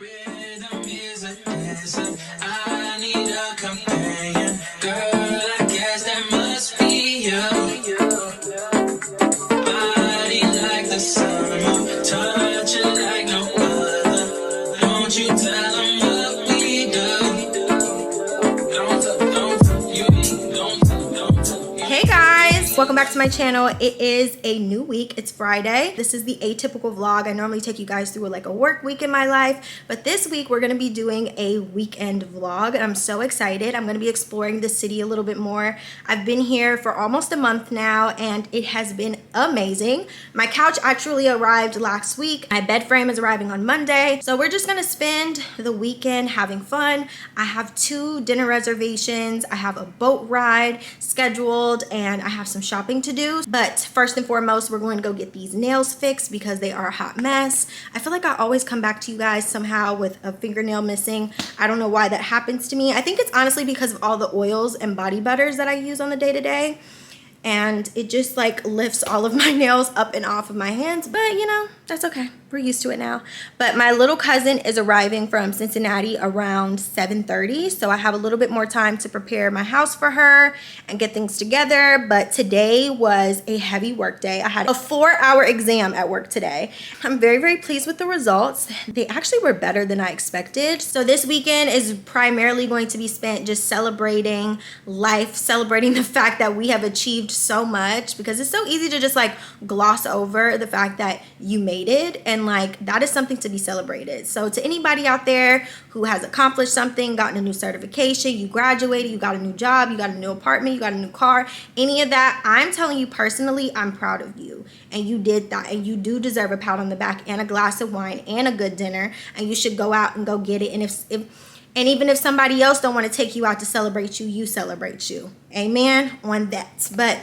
Rhythm is a dancer. I need a companion. Girl, I guess that must be you. Body like the summer, touch it like no other. Don't you tell them what we do. Hey guys, welcome back to my channel. It is a new week. It's Friday. This is the atypical vlog. I normally take you guys through like a work week in my life, but this week we're gonna be doing a weekend vlog. I'm so excited. I'm gonna be exploring the city a little bit more. I've been here for almost a month now and it has been amazing. My couch actually arrived last week. My bed frame is arriving on Monday. So we're just gonna spend the weekend having fun. I have 2 dinner reservations. I have a boat ride scheduled and I have some shopping to do. But first and foremost, we're going to go get these nails fixed because they are a hot mess. I feel like I always come back to you guys somehow with a fingernail missing. I don't know why that happens to me. I think it's honestly because of all the oils and body butters that I use on the day-to-day. And it just like lifts all of my nails up and off of my hands. But you know, that's okay. We're used to it now. But my little cousin is arriving from Cincinnati around 7:30. So I have a little bit more time to prepare my house for her and get things together. But today was a heavy work day. I had a 4-hour exam at work today. I'm very, very pleased with the results. They actually were better than I expected. So this weekend is primarily going to be spent just celebrating life, celebrating the fact that we have achieved so much, because it's so easy to just like gloss over the fact that you made it, and like that is something to be celebrated. So to anybody out there who has accomplished something, gotten a new certification, you graduated, you got a new job, you got a new apartment, you got a new car, any of that, I'm telling you personally, I'm proud of you, and you did that, and you do deserve a pat on the back and a glass of wine and a good dinner, and you should go out and go get it. And even if somebody else don't want to take you out to celebrate you, you celebrate you. Amen on that. But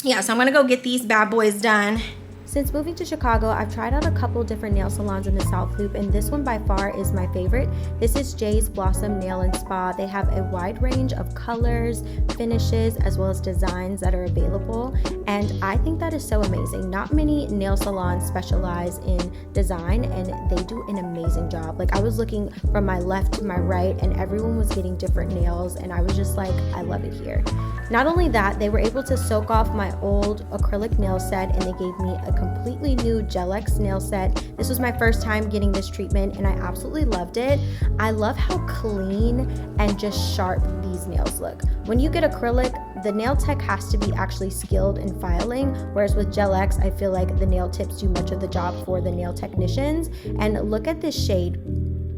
yeah, so I'm gonna go get these bad boys done. Since moving to Chicago, I've tried out a couple different nail salons in the South Loop, and this one by far is my favorite. This is Jay's Blossom Nail and Spa. They have a wide range of colors, finishes, as well as designs that are available, and I think that is so amazing. Not many nail salons specialize in design, and they do an amazing job. Like, I was looking from my left to my right, and everyone was getting different nails, and I was just like, I love it here. Not only that, they were able to soak off my old acrylic nail set, and they gave me a completely new Gel X nail set. This was my first time getting this treatment and I absolutely loved it. I love how clean and just sharp these nails look. When you get acrylic, the nail tech has to be actually skilled in filing, whereas with Gel X, I feel like the nail tips do much of the job for the nail technicians. And look at this shade,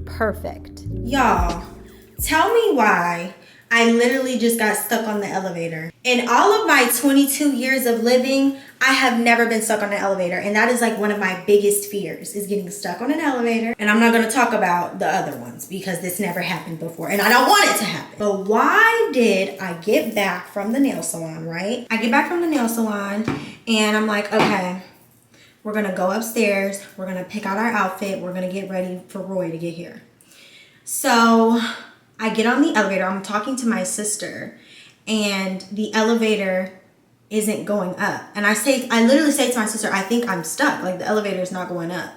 perfect. Y'all, tell me why I literally just got stuck on the elevator. In all of my 22 years of living, I have never been stuck on an elevator. And that is like one of my biggest fears, is getting stuck on an elevator. And I'm not gonna talk about the other ones because this never happened before and I don't want it to happen. But why did I get back from the nail salon, right? I get back from the nail salon and I'm like, okay, we're gonna go upstairs. We're gonna pick out our outfit. We're gonna get ready for Roy to get here. So I get on the elevator, I'm talking to my sister, and the elevator isn't going up. And I literally say to my sister, I think I'm stuck, like the elevator is not going up.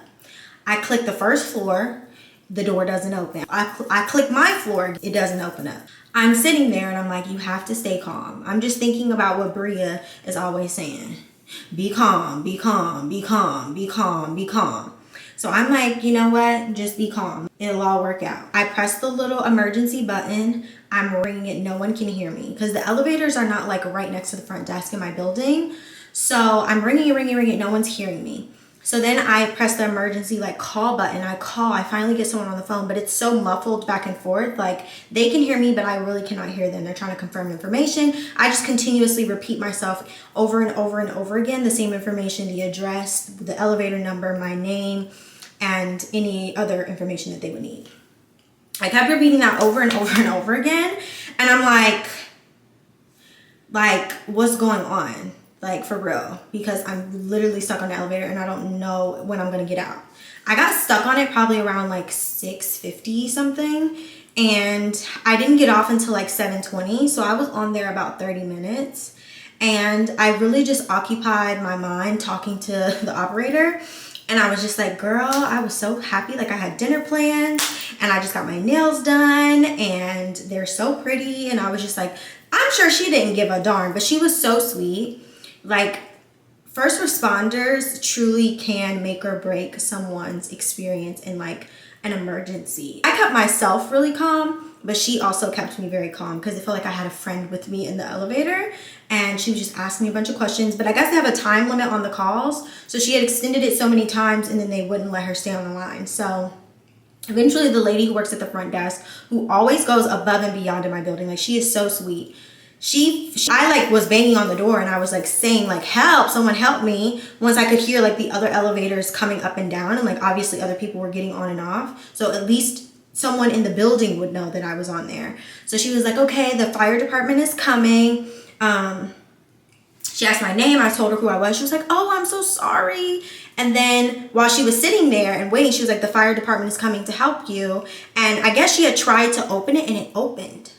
I click the first floor, the door doesn't open. I click my floor, it doesn't open up. I'm sitting there and I'm like, you have to stay calm. I'm just thinking about what Bria is always saying. Be calm, be calm, be calm, be calm, be calm. So I'm like, you know what? Just be calm. It'll all work out. I press the little emergency button. I'm ringing it. No one can hear me because the elevators are not like right next to the front desk in my building. So I'm ringing it. No one's hearing me. So then I press the emergency like call button. I finally get someone on the phone, but it's so muffled back and forth. Like they can hear me, but I really cannot hear them. They're trying to confirm information. I just continuously repeat myself over and over and over again. The same information, the address, the elevator number, my name, and any other information that they would need. I kept repeating that over and over and over again. And I'm like, what's going on? Like for real, because I'm literally stuck on the elevator and I don't know when I'm gonna get out. I got stuck on it probably around like 6:50 something, and I didn't get off until like 7:20. So I was on there about 30 minutes, and I really just occupied my mind talking to the operator. And I was just like, girl, I was so happy. Like, I had dinner plans and I just got my nails done and they're so pretty. And I was just like, I'm sure she didn't give a darn, but she was so sweet. Like, first responders truly can make or break someone's experience in like an emergency. I kept myself really calm, but she also kept me very calm because I felt like I had a friend with me in the elevator and she was just asking me a bunch of questions. But I guess they have a time limit on the calls, so she had extended it so many times and then they wouldn't let her stay on the line. So eventually the lady who works at the front desk, who always goes above and beyond in my building, like she is so sweet. I like was banging on the door and I was like saying like, help, someone help me. Once I could hear like the other elevators coming up and down and like obviously other people were getting on and off. So at least someone in the building would know that I was on there. So she was like, okay, the fire department is coming. She asked my name. I told her who I was. She was like, oh, I'm so sorry. And then while she was sitting there and waiting, she was like, the fire department is coming to help you. And I guess she had tried to open it and it opened.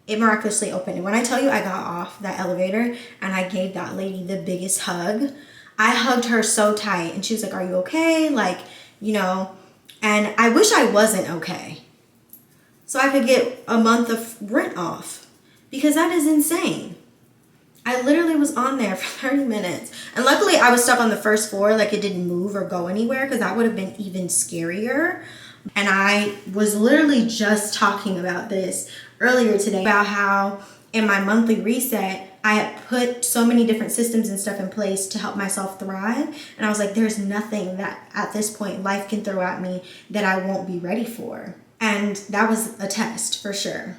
It miraculously opened. And when I tell you I got off that elevator and I gave that lady the biggest hug, I hugged her so tight. And she was like, are you okay? Like, you know, and I wish I wasn't okay. So I could get a month of rent off because that is insane. I literally was on there for 30 minutes. And luckily I was stuck on the first floor, like it didn't move or go anywhere because that would have been even scarier. And I was literally just talking about this earlier today about how in my monthly reset, I had put so many different systems and stuff in place to help myself thrive. And I was like, there's nothing that at this point life can throw at me that I won't be ready for. And that was a test for sure.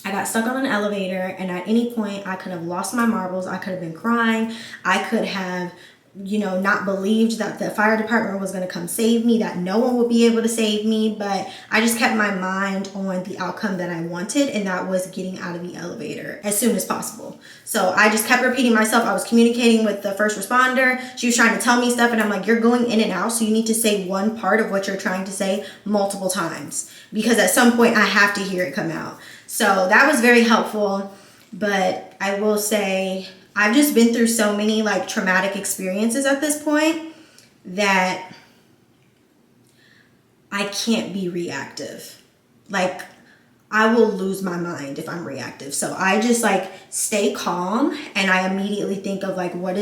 I got stuck on an elevator and at any point I could have lost my marbles. I could have been crying. I could have, you know, not believed that the fire department was going to come save me, that no one would be able to save me. But I just kept my mind on the outcome that I wanted, and that was getting out of the elevator as soon as possible. So I just kept repeating myself. I was communicating with the first responder. She was trying to tell me stuff and I'm like, you're going in and out, so you need to say one part of what you're trying to say multiple times because at some point I have to hear it come out. So that was very helpful. But I will say I've just been through so many like traumatic experiences at this point that I can't be reactive. Like I will lose my mind if I'm reactive. So I just like stay calm and I immediately think of like, what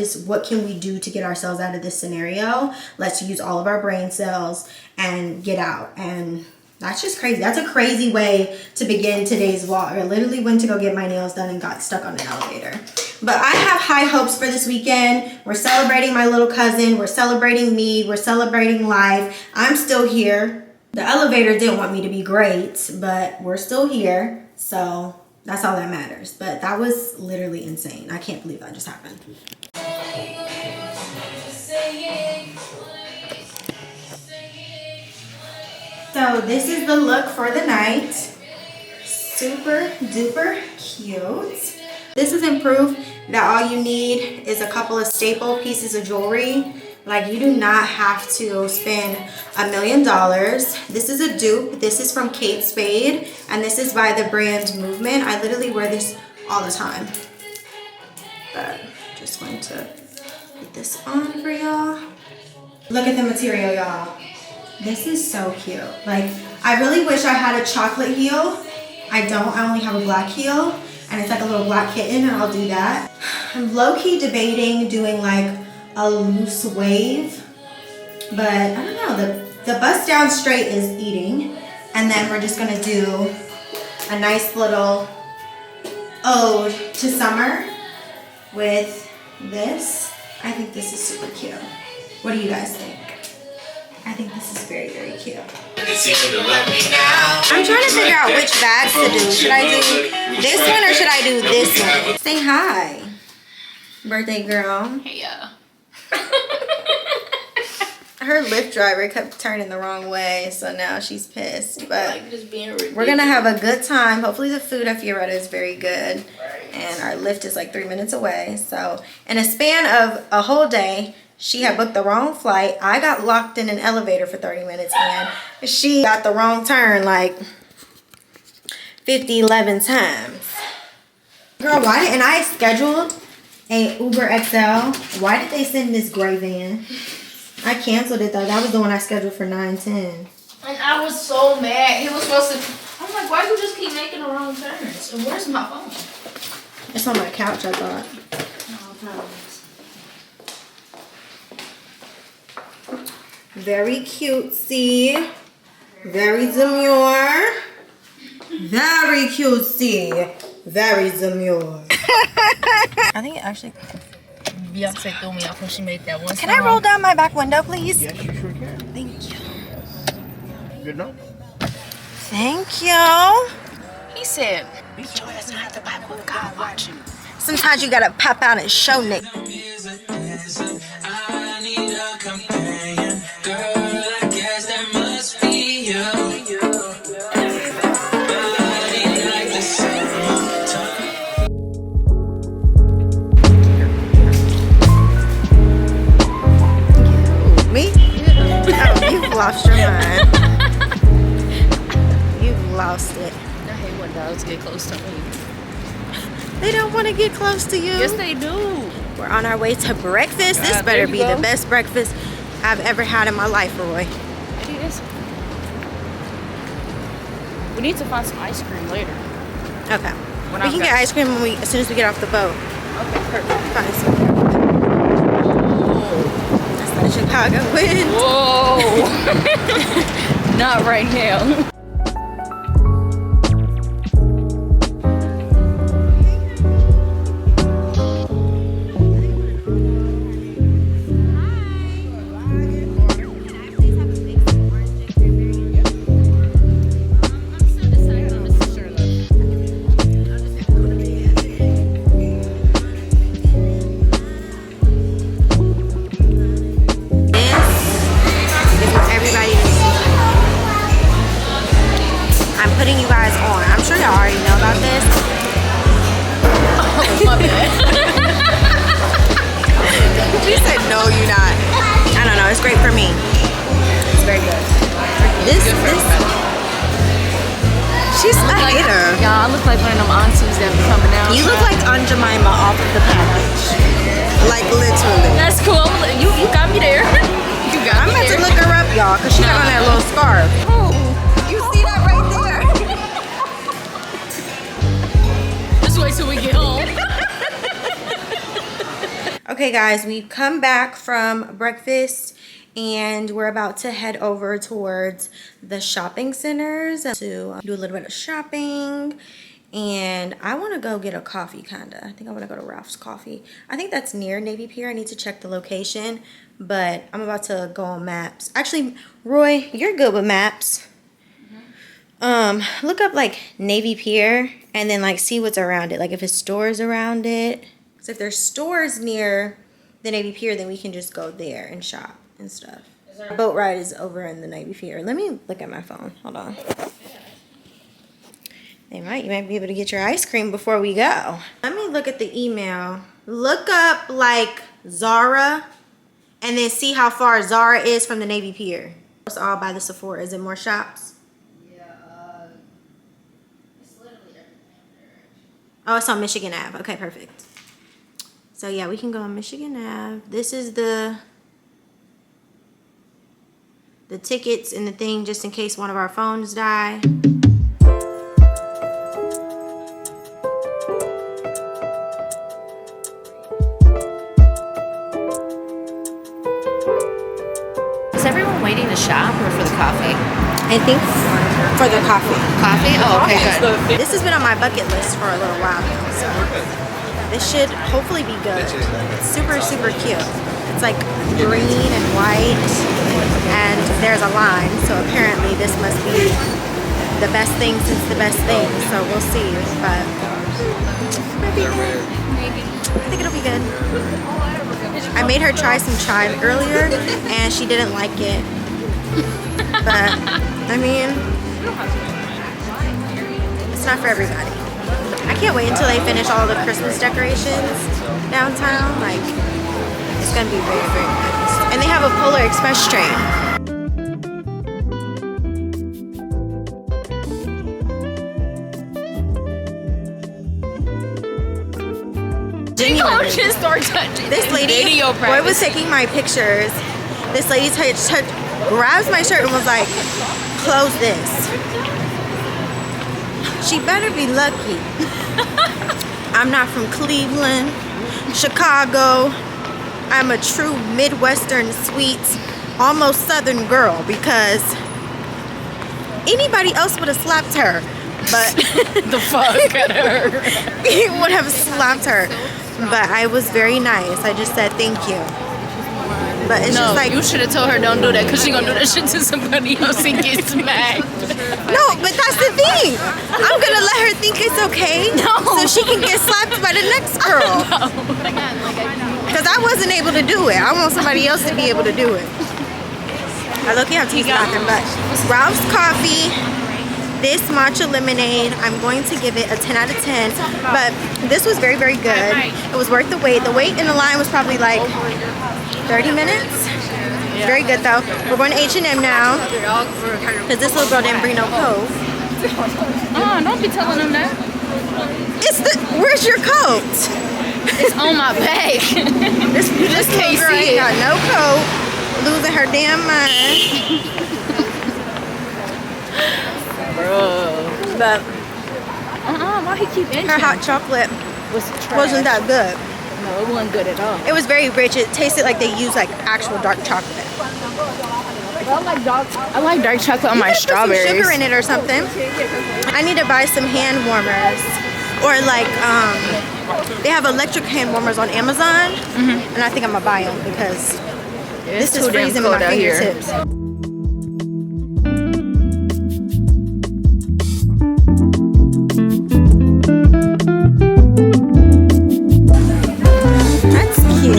can we do to get ourselves out of this scenario? Let's use all of our brain cells and get out. And that's just crazy. That's a crazy way to begin today's vlog. I literally went to go get my nails done and got stuck on an elevator. But I have high hopes for this weekend. We're celebrating my little cousin. We're celebrating me. We're celebrating life. I'm still here. The elevator didn't want me to be great, but we're still here. So that's all that matters. But that was literally insane. I can't believe that just happened. So this is the look for the night. Super duper cute. This is in proof that all you need is a couple of staple pieces of jewelry. Like you do not have to spend $1 million. This is a dupe. This is from Kate Spade and this is by the brand Movement. I literally wear this all the time. But I'm just going to put this on for y'all. Look at the material, y'all. This is so cute. Like, I really wish I had a chocolate heel. I don't. I only have a black heel. And it's like a little black kitten, and I'll do that. I'm low-key debating doing like a loose wave. But I don't know. The bust down straight is eating. And then we're just going to do a nice little ode to summer with this. I think this is super cute. What do you guys think? I think this is very, very cute. I'm trying to figure out which bags to do. Should I do this one or should I do this one? Say hi, birthday girl. Hey, Her Lyft driver kept turning the wrong way, so now she's pissed. But like just being ridiculous. We're gonna have a good time. Hopefully the food at Fioretta is very good. And our Lyft is like 3 minutes away. So in a span of a whole day, she had booked the wrong flight. I got locked in an elevator for 30 minutes and she got the wrong turn like 11 times. Girl, why didn't I scheduled a Uber XL? Why did they send this gray van? I canceled it though. That was the one I scheduled for 9:10. And I was so mad. He was supposed to. I'm like, why do you just keep making the wrong turns? And where's my phone? It's on my couch, I thought. No, probably. Very cutesy. Very demure. Very cutesy. Very demure. I think it actually... Beyonce threw me off when she made that one. Can I roll down my back window, please? Yes, you sure can. Thank you. Good enough. Thank you. He said, Joy is not the Bible of God watching. Sometimes you gotta pop out and show Nick. Me? Oh, you've lost your mind. You've lost it. I hate when dogs get close to me. They don't want to get close to you. Yes, they do. We're on our way to breakfast. This better be the best breakfast I've ever had in my life, Roy. It is. We need to find some ice cream later. Okay. We can get ice cream as soon as we get off the boat. Okay, perfect. Find some. That's the Chicago wind. Whoa. Not right now. She's a hater. Y'all, I look like one of them aunties that be coming out. You look like Aunt Jemima off of the package. Like literally. That's cool. You got me there. You got I'm me about there. to look her up, y'all, because she got on that little scarf. Oh. You see that right there? Just wait till we get home. Okay, guys, we've come back from breakfast and we're about to head over towards the shopping centers to do a little bit of shopping. And I want to go get a coffee, kinda. I think I want to go to Ralph's Coffee. I think that's near Navy Pier. I need to check the location, but I'm about to go on maps. Actually, Roy, you're good with maps. Look up like Navy Pier and then like see what's around it. Like if it's stores around it. So if there's stores near the Navy Pier, then we can just go there and shop and stuff. Boat ride is over in the Navy Pier. Let me look at my phone. Hold on. You might be able to get your ice cream before we go. Let me look at the email. Look up like Zara and then see how far Zara is from the Navy Pier. It's all by the Sephora. Is it more shops? Yeah, it's literally everything there. Oh, it's on Michigan Ave. Okay, perfect. So yeah, we can go on Michigan Ave. This is the tickets and the thing just in case one of our phones die. Is everyone waiting to shop or for the coffee? I think for the coffee. Coffee? Oh, okay, good. This has been on my bucket list for a little while now, so this should hopefully be good. It's super, super cute. It's like green and white, and there's a line, so apparently this must be the best thing since the best thing, so we'll see, but might be good. I think it'll be good. I made her try some chive earlier, and she didn't like it, but I mean, it's not for everybody. I can't wait until they finish all the Christmas decorations downtown. Like, it's gonna be very, very nice. And they have a Polar Express train. Just start touching. This lady, Boy was taking my pictures, This lady grabs my shirt and was like, close this. She better be lucky. I'm not from Cleveland, Chicago. I'm a true Midwestern, sweet, almost Southern girl, because anybody else would have slapped her, but The fuck at her. he would have slapped her. But I was very nice. I just said thank you. But it's just like, you should have told her don't do that, because she gonna do that shit to somebody else and get smacked. no, but that's the thing. I'm gonna let her think it's okay, so she can get slapped by the next girl. Because I wasn't able to do it. I want somebody else to be able to do it. I look, you have to use nothing, but Ralph's coffee, this matcha lemonade, I'm going to give it a 10 out of 10. But this was very, very good. It was worth the wait. The wait in the line was probably like 30 minutes. Very good though. We're going to H&M now because this little girl didn't bring no coat. Don't be telling them that. Where's your coat? It's on my back. This can't little girl see ain't it. got no coat. Losing her damn mind. Bro. But Why he keep entering? her hot chocolate was wasn't that good. No, it wasn't good at all. It was very rich. It tasted like they used like actual dark chocolate. I like dark chocolate on my You could put some strawberries. sugar in it or something. I need to buy some hand warmers, or like they have electric hand warmers on Amazon, and I think I'm gonna buy them because It's this is too damn freezing cold my out here. fingertips. That's cute.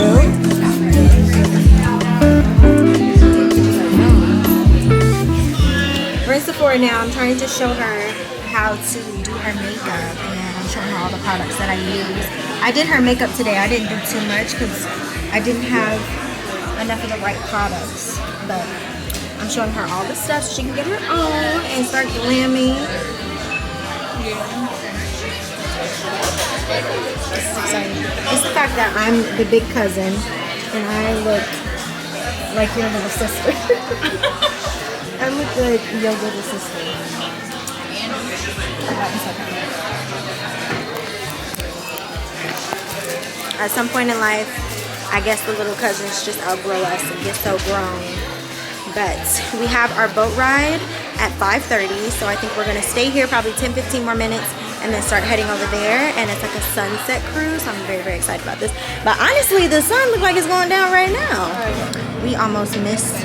We're in Sephora now. I'm trying to show her how to do her makeup, and I'm showing her all the products that I use. I did her makeup today. I didn't do too much because I didn't have enough of the right products, but I'm showing her all the stuff so she can get her own and start glamming. This is exciting. It's the fact that I'm the big cousin and I look like your little sister. I look like your little sister. At some point in life, I guess the little cousins just outgrow us and get so grown. But we have our boat ride at 5:30, so I think we're gonna stay here probably 10-15 more minutes and then start heading over there. And it's like a sunset cruise, so I'm very, very excited about this. But honestly, the sun looks like it's going down right now. We almost missed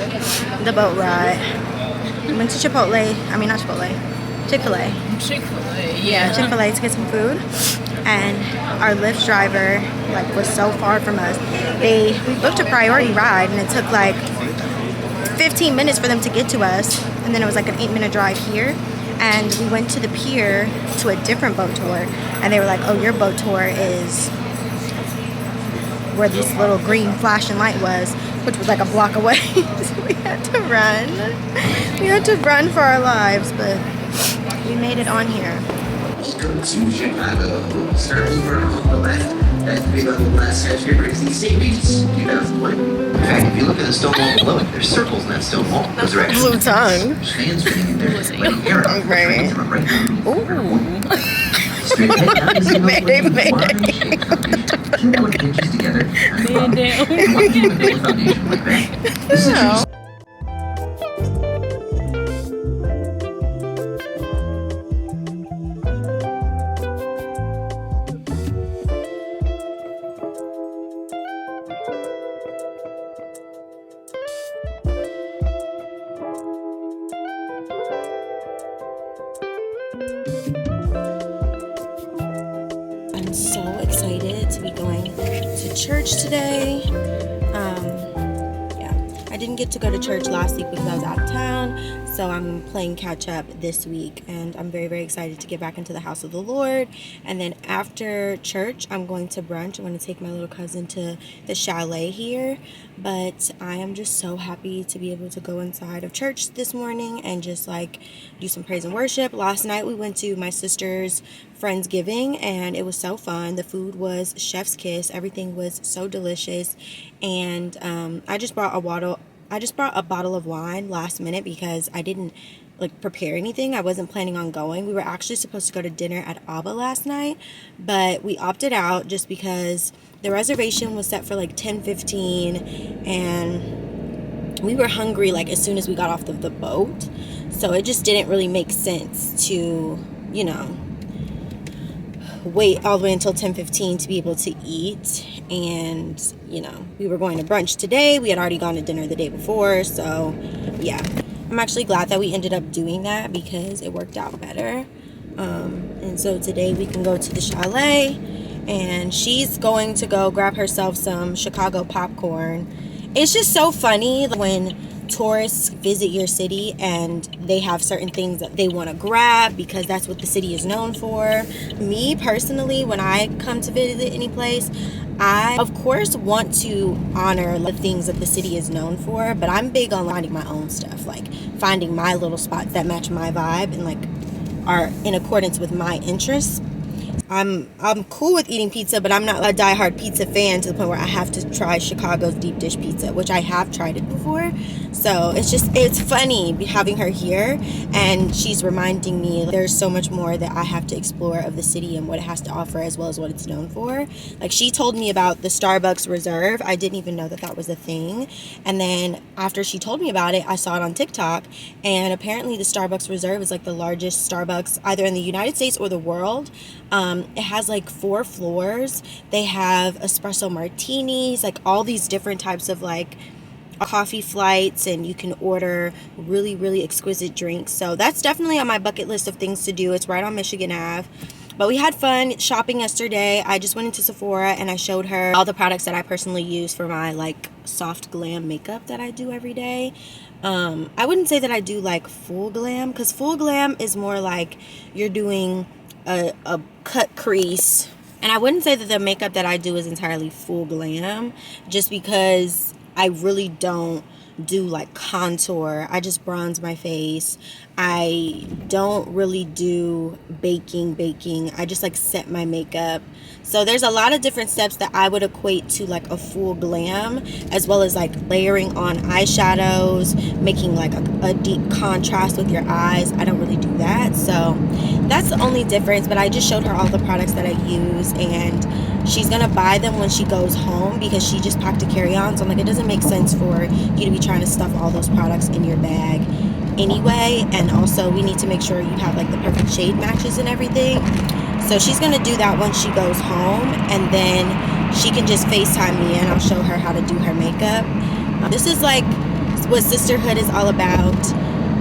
the boat ride. We went to Chipotle, I mean not Chipotle, Chick-fil-A. Chick-fil-A, yeah. Chick-fil-A to get some food, and our Lyft driver like was so far from us. We booked a priority ride and it took like 15 minutes for them to get to us, and then it was like an 8-minute drive here, and we went to the pier to a different boat tour, and they were like, oh, your boat tour is where this little green flashing light was, which was like a block away. So we had to run. We had to run for our lives, but we made it on here. Go to Chicago, start over on the left. That's big on the last sketch here, Crazy Savings, 2001. In fact, if you look at the stone wall below it, there's circles in that stone wall. Those are actually Blue tongue. fans fitting in there. Right arrow. Right. Ooh. Straight ahead, now you see those Mayday. Keep putting hinges together. Man down. Foundation like that. This is I'm so excited to be going to church today. Yeah, I didn't get to go to church last week because I was out of town, so I'm playing catch up this week, and I'm very, very excited to get back into the house of the Lord. And then after church, I'm going to brunch. I'm going to take my little cousin to the chalet here, but I am just so happy to be able to go inside of church this morning and just like do some praise and worship. Last night we went to my sister's Friendsgiving, and it was so fun. The food was chef's kiss. Everything was so delicious, and I just brought a I just brought a bottle of wine last minute because I didn't like prepare anything. I wasn't planning on going. We were actually supposed to go to dinner at Abba last night, but we opted out just because the reservation was set for like 10:15, and we were hungry like as soon as we got off the boat. So it just didn't really make sense to, you know, wait all the way until 10:15 to be able to eat. And you know, we were going to brunch today. We had already gone to dinner the day before, so yeah, I'm actually glad that we ended up doing that because it worked out better. And so today we can go to the chalet, and she's going to go grab herself some Chicago popcorn. It's just so funny when tourists visit your city and they have certain things that they want to grab because that's what the city is known for. Me personally, when I come to visit any place, I of course want to honor the things that the city is known for, but I'm big on finding my own stuff, like finding my little spots that match my vibe and like are in accordance with my interests. I'm cool with eating pizza, but I'm not a diehard pizza fan to the point where I have to try Chicago's deep dish pizza, which I have tried it before. So it's funny having her here, and she's reminding me there's so much more that I have to explore of the city and what it has to offer as well as what it's known for. Like, she told me about the Starbucks Reserve. I didn't even know that that was a thing. And then after she told me about it, I saw it on TikTok, and apparently the Starbucks Reserve is like the largest Starbucks either in the United States or the world. It has like 4 floors. They have espresso martinis, like all these different types of like coffee flights, and you can order really, really exquisite drinks. So that's definitely on my bucket list of things to do. It's right on Michigan Ave. But we had fun shopping yesterday. I just went into Sephora and I showed her all the products that I personally use for my like soft glam makeup that I do every day. I wouldn't say that I do like full glam, because full glam is more like you're doing a cut crease. And I wouldn't say that the makeup that I do is entirely full glam, just because I really don't do like contour. I just bronze my face. I don't really do baking. I just like set my makeup. So there's a lot of different steps that I would equate to like a full glam, as well as like layering on eyeshadows, making like a deep contrast with your eyes. I don't really do that. So that's the only difference. But I just showed her all the products that I use, and she's gonna buy them when she goes home because she just packed a carry-on. So I'm like, it doesn't make sense for you to be trying to stuff all those products in your bag anyway. And also we need to make sure you have like the perfect shade matches and everything. So she's gonna do that once she goes home, and then she can just FaceTime me and I'll show her how to do her makeup. This is like what sisterhood is all about.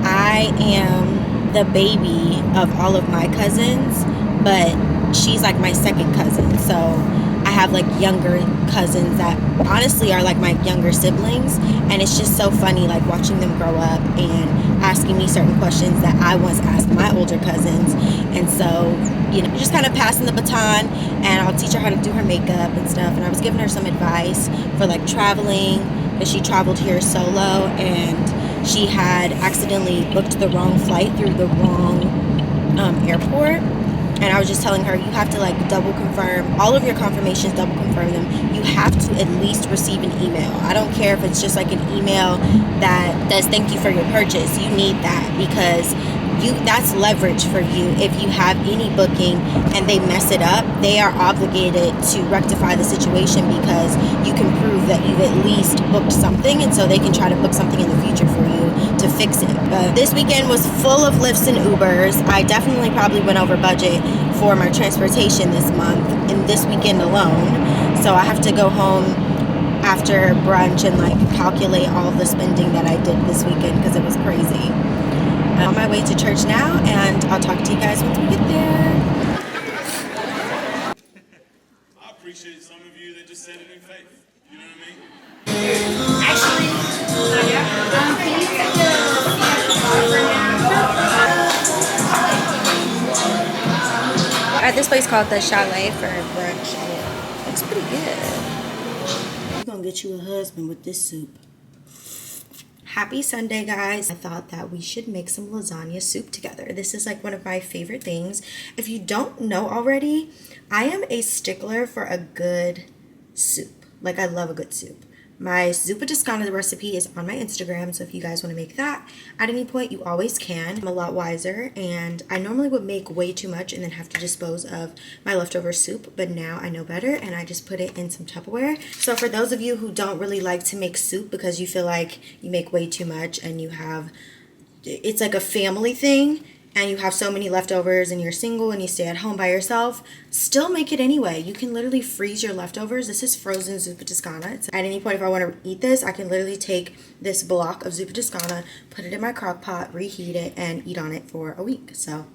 I am the baby of all of my cousins, but she's like my second cousin. So I have like younger cousins that honestly are like my younger siblings, and it's just so funny like watching them grow up and asking me certain questions that I once asked my older cousins. And so, you know, just kind of passing the baton, and I'll teach her how to do her makeup and stuff. And I was giving her some advice for like traveling, because she traveled here solo and she had accidentally booked the wrong flight through the wrong airport. And I was just telling her, you have to like double confirm all of your confirmations, double confirm them. You have to at least receive an email. I don't care if it's just like an email that says thank you for your purchase. You need that, because that's leverage for you. If you have any booking and they mess it up, they are obligated to rectify the situation, because you can prove that you've at least booked something, and so they can try to book something in the future for you to fix it. But this weekend was full of Lyfts and Ubers. I definitely probably went over budget for my transportation this month and this weekend alone. So I have to go home after brunch and like calculate all of the spending that I did this weekend, because it was crazy. I'm on my way to church now, and I'll talk to you guys once we get there. I appreciate some of you that just said it in faith. You know what I mean? Actually, can you take At this place called the Chalet for brunch, and it looks pretty good. You're gonna get you a husband with this soup. Happy Sunday, guys. I thought that we should make some lasagna soup together. This is like one of my favorite things. If you don't know already, I am a stickler for a good soup. Like, I love a good soup. My zuppa toscana recipe is on my Instagram, so if you guys want to make that at any point, you always can. I'm a lot wiser, and I normally would make way too much and then have to dispose of my leftover soup, but now I know better and I just put it in some Tupperware. So for those of you who don't really like to make soup because you feel like you make way too much and you have, it's like a family thing, and you have so many leftovers and you're single and you stay at home by yourself, still make it anyway. You can literally freeze your leftovers. This is frozen zuppa toscana. It's, at any point, if I want to eat this, I can literally take this block of zuppa toscana, put it in my crock pot, reheat it, and eat on it for a week. So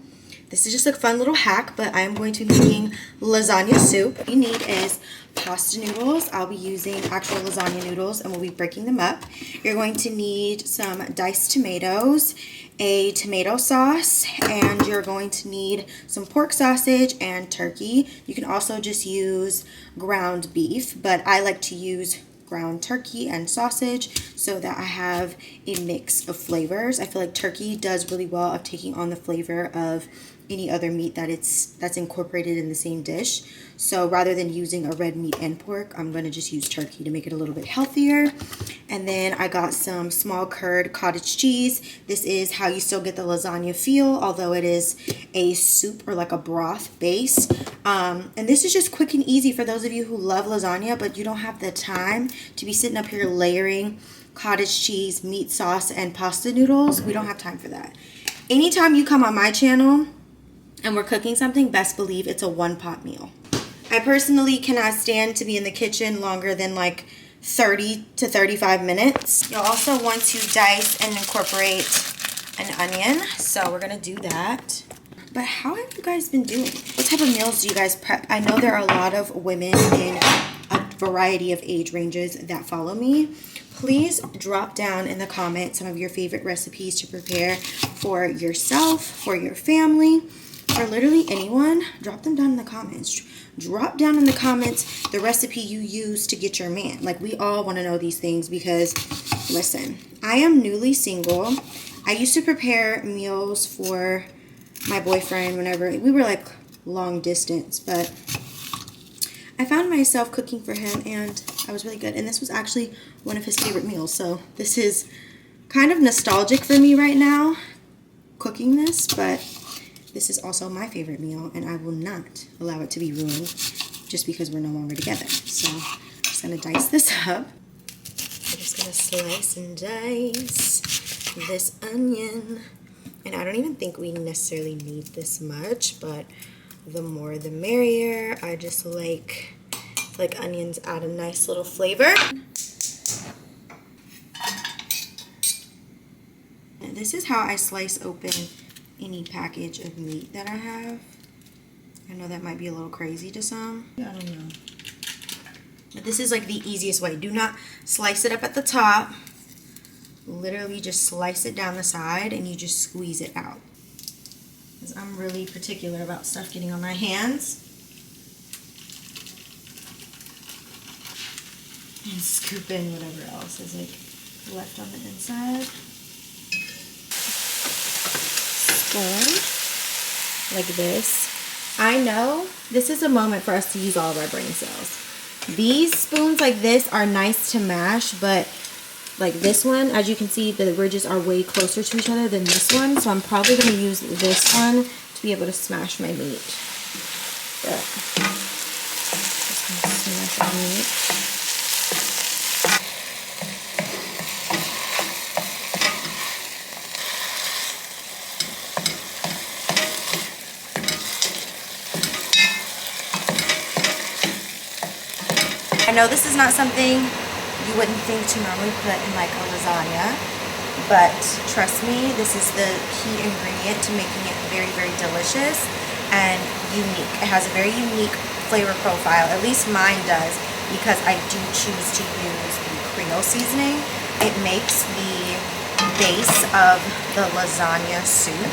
this is just a fun little hack, but I am going to be making lasagna soup. What you need is pasta noodles. I'll be using actual lasagna noodles and we'll be breaking them up. You're going to need some diced tomatoes, a tomato sauce, and you're going to need some pork sausage and turkey. You can also just use ground beef, but I like to use ground turkey and sausage so that I have a mix of flavors. I feel like turkey does really well of taking on the flavor of any other meat that's incorporated in the same dish. So rather than using a red meat and pork, I'm going to just use turkey to make it a little bit healthier. And then I got some small curd cottage cheese. This is how you still get the lasagna feel, although it is a soup or like a broth base. And this is just quick and easy for those of you who love lasagna, but you don't have the time to be sitting up here layering cottage cheese, meat sauce, and pasta noodles. We don't have time for that. Anytime you come on my channel and we're cooking something, best believe it's a one-pot meal. I personally cannot stand to be in the kitchen longer than like 30 to 35 minutes. You'll also want to dice and incorporate an onion, so we're gonna do that. But how have you guys been doing? What type of meals do you guys prep? I know there are a lot of women in a variety of age ranges that follow me. Please drop down in the comments some of your favorite recipes to prepare for yourself, for your family, or literally anyone. Drop them down in the comments. Drop down in the comments the recipe you use to get your man. Like, we all want to know these things because, listen, I am newly single. I used to prepare meals for my boyfriend whenever we were like long distance, but I found myself cooking for him and I was really good. And this was actually one of his favorite meals. So this is kind of nostalgic for me right now, cooking this, but this is also my favorite meal, and I will not allow it to be ruined just because we're no longer together. So I'm just going to dice this up. I'm just going to slice and dice this onion. And I don't even think we necessarily need this much, but the more the merrier. I just like onions add a nice little flavor. And this is how I slice open any package of meat that I have. I know that might be a little crazy to some. I don't know. But this is like the easiest way. Do not slice it up at the top. Literally just slice it down the side and you just squeeze it out. Because I'm really particular about stuff getting on my hands. And scoop in whatever else is like left on the inside. Spoon, like this. I know this is a moment for us to use all of our brain cells. These spoons like this are nice to mash, but like this one, as you can see, the ridges are way closer to each other than this one, so I'm probably going to use this one to be able to smash my meat. Just gonna smash my meat. I know this is not something you wouldn't think to normally put in like a lasagna, but trust me, this is the key ingredient to making it very, very delicious and unique. It has a very unique flavor profile, at least mine does, because I do choose to use the Creole seasoning. It makes the base of the lasagna soup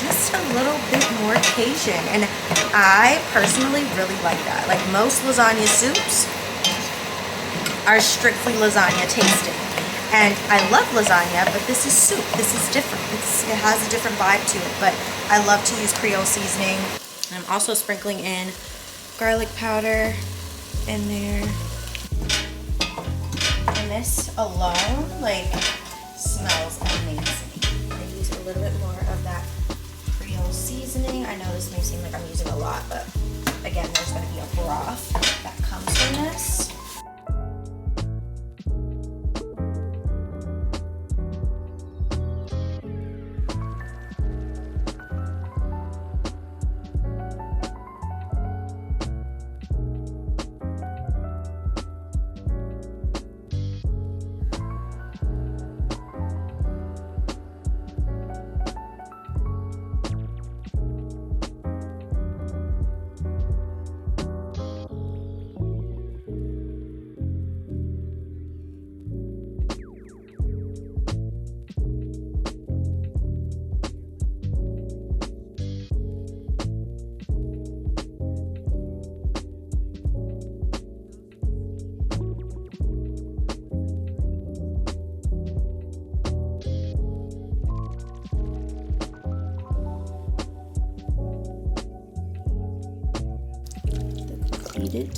just a little bit more Cajun, and I personally really like that. Like most lasagna soups are strictly lasagna tasting, and I love lasagna, but this is soup. This is different. It has a different vibe to it, but I love to use Creole seasoning. And I'm also sprinkling in garlic powder in there. this alone, like, smells amazing. I use a little bit more of that Creole seasoning. I know this may seem like I'm using a lot, but again, there's going to be a broth that comes from this.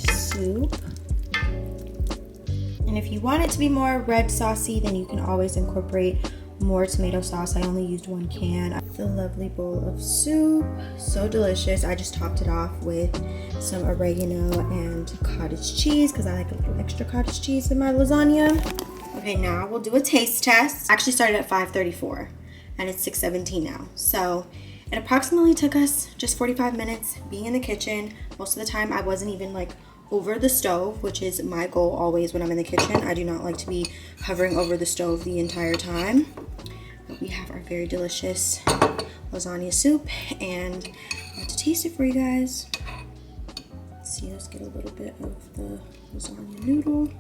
Soup. And if you want it to be more red saucy, then you can always incorporate more tomato sauce. I only used 1 can. The lovely bowl of soup, so delicious. I just topped it off with some oregano and cottage cheese because I like a little extra cottage cheese in my lasagna. Okay, now we'll do a taste test. I actually started at 5:34 and it's 6:17 now. So it approximately took us just 45 minutes being in the kitchen. Most of the time I wasn't even like over the stove, which is my goal always when I'm in the kitchen. I do not like to be hovering over the stove the entire time. But we have our very delicious lasagna soup and I'm about to taste it for you guys. Let's see, let's get a little bit of the lasagna noodle.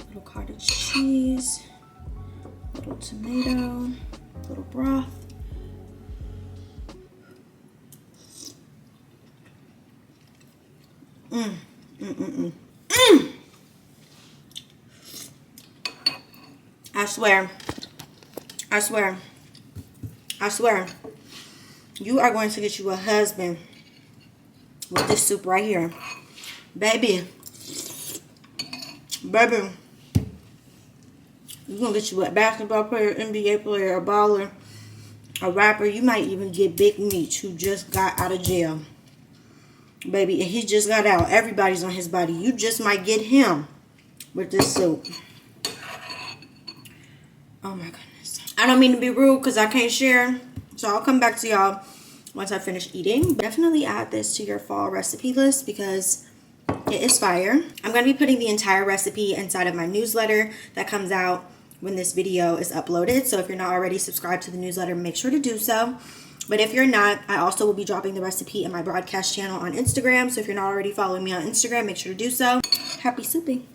Little cottage cheese, little tomato, little broth. I swear, you are going to get you a husband with this soup right here. Baby, you're going to get you a basketball player, NBA player, a baller, a rapper. You might even get Big Meech, who just got out of jail. Baby, he just got out. Everybody's on his body. You just might get him with this soup. Oh my goodness. I don't mean to be rude because I can't share. So I'll come back to y'all once I finish eating. Definitely add this to your fall recipe list because it is fire. I'm going to be putting the entire recipe inside of my newsletter that comes out when this video is uploaded. So if you're not already subscribed to the newsletter, make sure to do so. But if you're not, I also will be dropping the recipe in my broadcast channel on Instagram. So if you're not already following me on Instagram, make sure to do so. Happy souping.